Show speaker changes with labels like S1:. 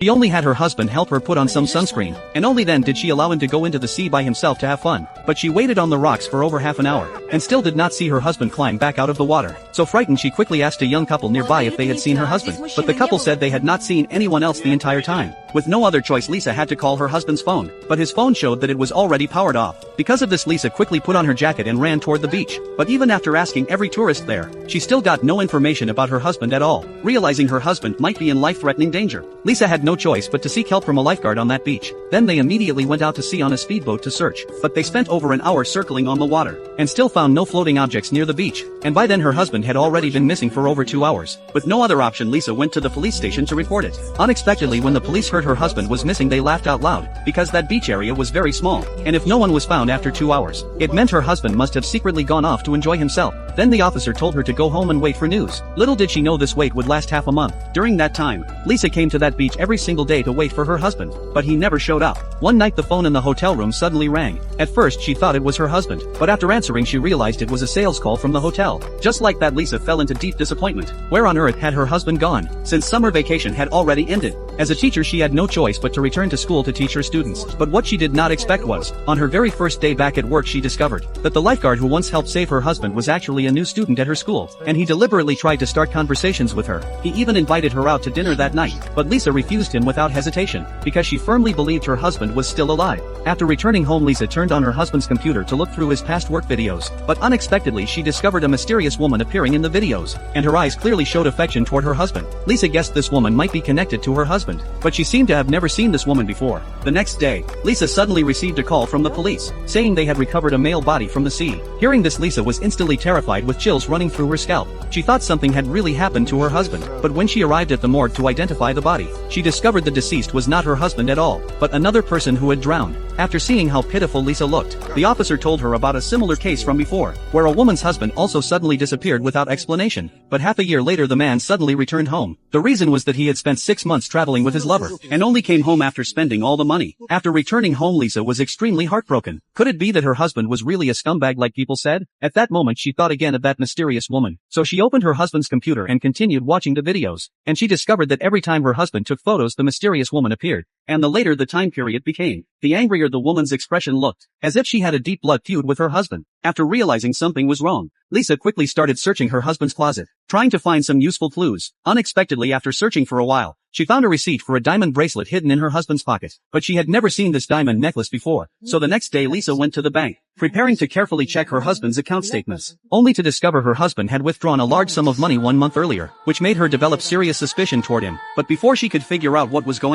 S1: She only had her husband help her put on some sunscreen, and only then did she allow him to go into the sea by himself to have fun. But she waited on the rocks for over half an hour, and still did not see her husband climb back out of the water. So frightened, she quickly asked a young couple nearby if they had seen her husband, but the couple said they had not seen anyone else the entire time. With no other choice, Lisa had to call her husband's phone, but his phone showed that it was already powered off. Because of this, Lisa quickly put on her jacket and ran toward the beach. But even after asking every tourist there, she still got no information about her husband at all. Realizing her husband might be in life-threatening danger, Lisa had no choice but to seek help from a lifeguard on that beach. Then they immediately went out to sea on a speedboat to search, but they spent over an hour circling on the water, and still found no floating objects near the beach. And by then her husband had already been missing for over 2 hours. With no other option, Lisa went to the police station to report it. Unexpectedly, when the police heard her husband was missing, they laughed out loud, because that beach area was very small, and if no one was found after 2 hours, it meant her husband must have secretly gone off to enjoy himself. Then the officer told her to go home and wait for news. Little did she know this wait would last half a month. During that time, Lisa came to that beach every single day to wait for her husband, but he never showed up. One night the phone in the hotel room suddenly rang. At first she thought it was her husband, but after answering she realized it was a sales call from the hotel. Just like that, Lisa fell into deep disappointment. Where on earth had her husband gone? Since summer vacation had already ended. As a teacher, she had no choice but to return to school to teach her students. But what she did not expect was, on her very first day back at work, she discovered that the lifeguard who once helped save her husband was actually a new student at her school, and he deliberately tried to start conversations with her. He even invited her out to dinner that night, but Lisa refused him without hesitation, because she firmly believed her husband was still alive. After returning home, Lisa turned on her husband's computer to look through his past work videos, but unexpectedly she discovered a mysterious woman appearing in the videos, and her eyes clearly showed affection toward her husband. Lisa guessed this woman might be connected to her husband, but she seemed to have never seen this woman before. The next day, Lisa suddenly received a call from the police, saying they had recovered a male body from the sea. Hearing this, Lisa was instantly terrified with chills running through her scalp. She thought something had really happened to her husband, but when she arrived at the morgue to identify the body, she discovered the deceased was not her husband at all, but another person who had drowned. After seeing how pitiful Lisa looked, the officer told her about a similar case from before, where a woman's husband also suddenly disappeared without explanation, but half a year later the man suddenly returned home. The reason was that he had spent 6 months traveling with his lover, and only came home after spending all the money. After returning home, Lisa was extremely heartbroken. Could it be that her husband was really a scumbag like people said? At that moment she thought again of that mysterious woman, so she opened her husband's computer and continued watching the videos, and she discovered that every time her husband took photos the mysterious woman appeared, and the later the time period became, the angrier the woman's expression looked, as if she had a deep blood feud with her husband. After realizing something was wrong, Lisa quickly started searching her husband's closet, trying to find some useful clues. Unexpectedly, after searching for a while, she found a receipt for a diamond bracelet hidden in her husband's pocket, but she had never seen this diamond necklace before. So the next day Lisa went to the bank, preparing to carefully check her husband's account statements, only to discover her husband had withdrawn a large sum of money 1 month earlier, which made her develop serious suspicion toward him. But before she could figure out what was going